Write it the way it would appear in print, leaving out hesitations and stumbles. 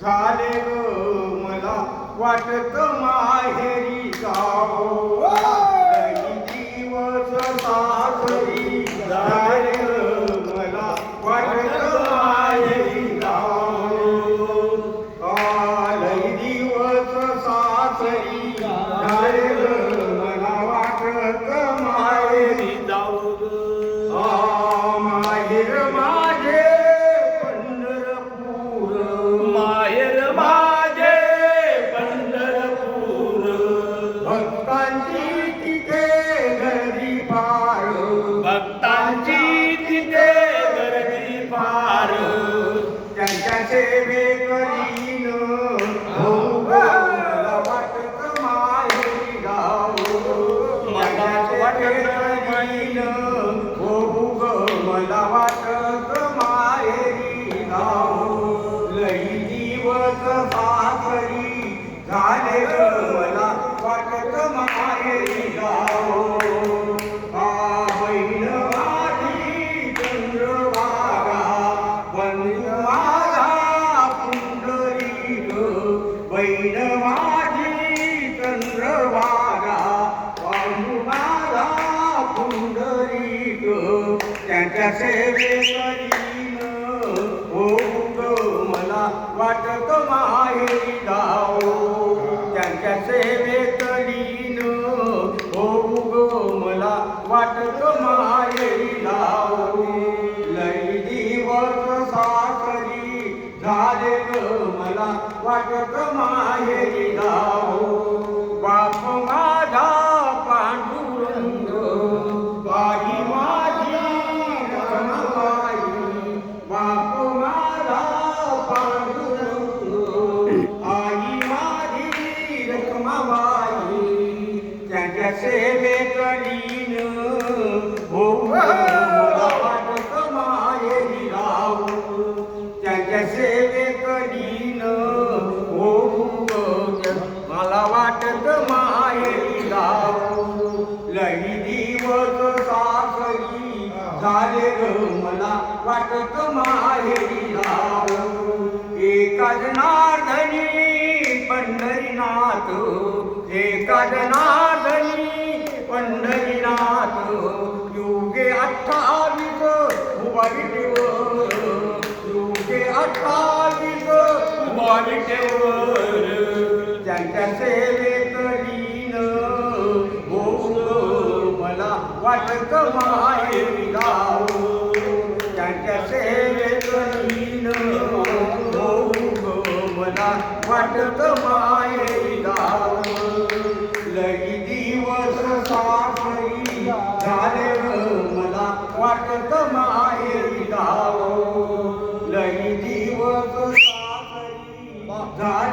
झाले ग मला वाटत माहेरी जावो लई दिवस सासरी झाले ग मला वाटत माहेरी जावो लई दिवस सासरी झाले ग मला वाटत माहेरी जावो माहेर माझे भक्तांची तिथे गर्दी फार त्यांच्या सेवे करीन मला वाटत माहेरी जावो मला वाटत करीन मला वाटत माहेरी जावो लई दिवस सासरी झाले मला वाटत माहेरी जावो बहीण माझी चंद्रभागा पाहू माझा पुंडरीक त्यांच्या सेवे करीन हो ग मला वाटत माहेरी जावो त्यांच्या सेवे करीन हो ग मला वाटत माहेरी जावो लई दिवस सासरी झाले ग मला वाटत माहेरी जावो बाप माझा पांडुरंग बाई माझी रखमाबाई बाप माझा पांडुरंग आई माझी रखमाबाई त्यांच्या सेवे करीन हो मला वाटत माहेरी जावो त्यांच्या सेवे करीन मला वाटत माहेरी जावो लई दिवस सासरी झाले ग मला वाटत माहेरी जावो एका जनार्दनी पंढरीनाथ एका जनार्दनी पंढरीनाथ युगे 28 उभा विटेवर युगे 28 उभा विटेवर त्यांच्या सेवे करीन हो मला वाटत माहेरी जावो त्यांच्या सेवे करीन हो मला वाटत माहेरी जावो लई दिवस सासरी झाले मला वाटत माहेरी जावो लई दिवस सासरी झाले